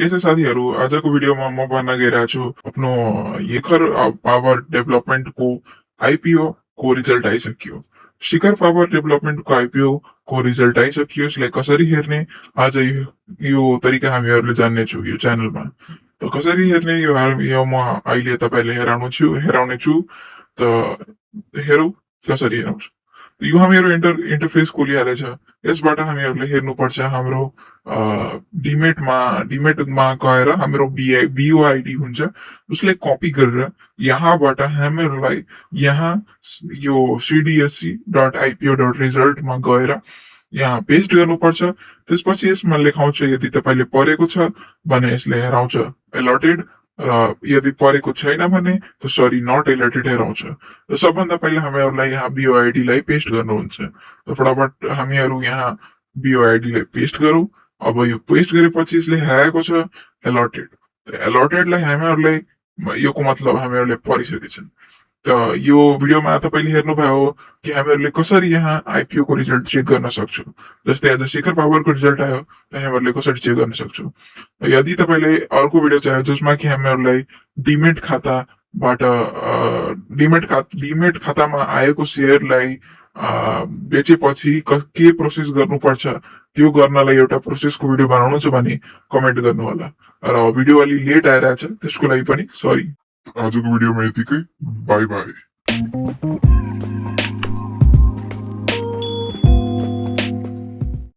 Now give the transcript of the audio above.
के छ साथीहरू, आजको भिडियोमा म भन्न गइरहेको छु आफ्नो शिखर पावर डेभलपमेन्टको आइपिओ को रिजल्ट आइसक्यो। शिखर पावर डेभलपमेन्टको आइपिओ को रिजल्ट आइसक्यो। यसलाई कसरी हेर्ने आज यो तरिका हामीहरूले जान्नेछु यो च्यानलमा। त कसरी हेर्ने यो म अहिले तपाईँलाई हेराउने छु। त हेरौँ कसरी हेराउँछु। यो हामीहरू इन्टरफेस खोलिहालेको छ। यसबाट हामीहरूले हेर्नुपर्छ हाम्रो डिमेटमा गएर हाम्रो बिओआइडी हुन्छ, उसलाई कपी गरेर यहाँबाट हामीहरूलाई यहाँ यो cdsc.ipo.result मा गएर यहाँ पेस्ट गर्नुपर्छ। त्यसपछि यसमा लेखाउँछ यदि तपाईँले पढेको छ भने यसले हेराउँछ अलर्टेड, र यदि परेको छैन भने त सरी नट अलर्टेड हेराउँछ। र सबभन्दा पहिला हामीहरूलाई यहाँ बिओआइडी लाई पेस्ट गर्नुहुन्छ। त फटाफट हामीहरू यहाँ बिओआइडी लाई पेस्ट गरौँ। अब यो पेस्ट गरेपछि यसले हेराएको छ अलर्टेड। अलर्टेडलाई हामीहरूलाई योको मतलब हामीहरूले पढिसकेछन्। त यो भिडियोमा तपाईँले हेर्नुभयो कि हामीहरूले कसरी यहाँ आइपिओ को रिजल्ट चेक गर्न सक्छौँ। जस्तै आज शिखर पावरको रिजल्ट आयो त हामीहरूले कसरी चेक गर्न सक्छौँ। यदि तपाईँले अर्को भिडियो चाह्यो जसमा कि हामीहरूलाई डिमेट खातामा आएको सेयरलाई बेचेपछि के प्रोसेस गर्नुपर्छ, त्यो गर्नलाई एउटा प्रोसेसको भिडियो बनाउनु छ भने कमेन्ट गर्नु होला। र भिडियो अलि लेट आइरहेछ त्यसको लागि पनि सरी। आजको भिडियोमा यतिकै। By by.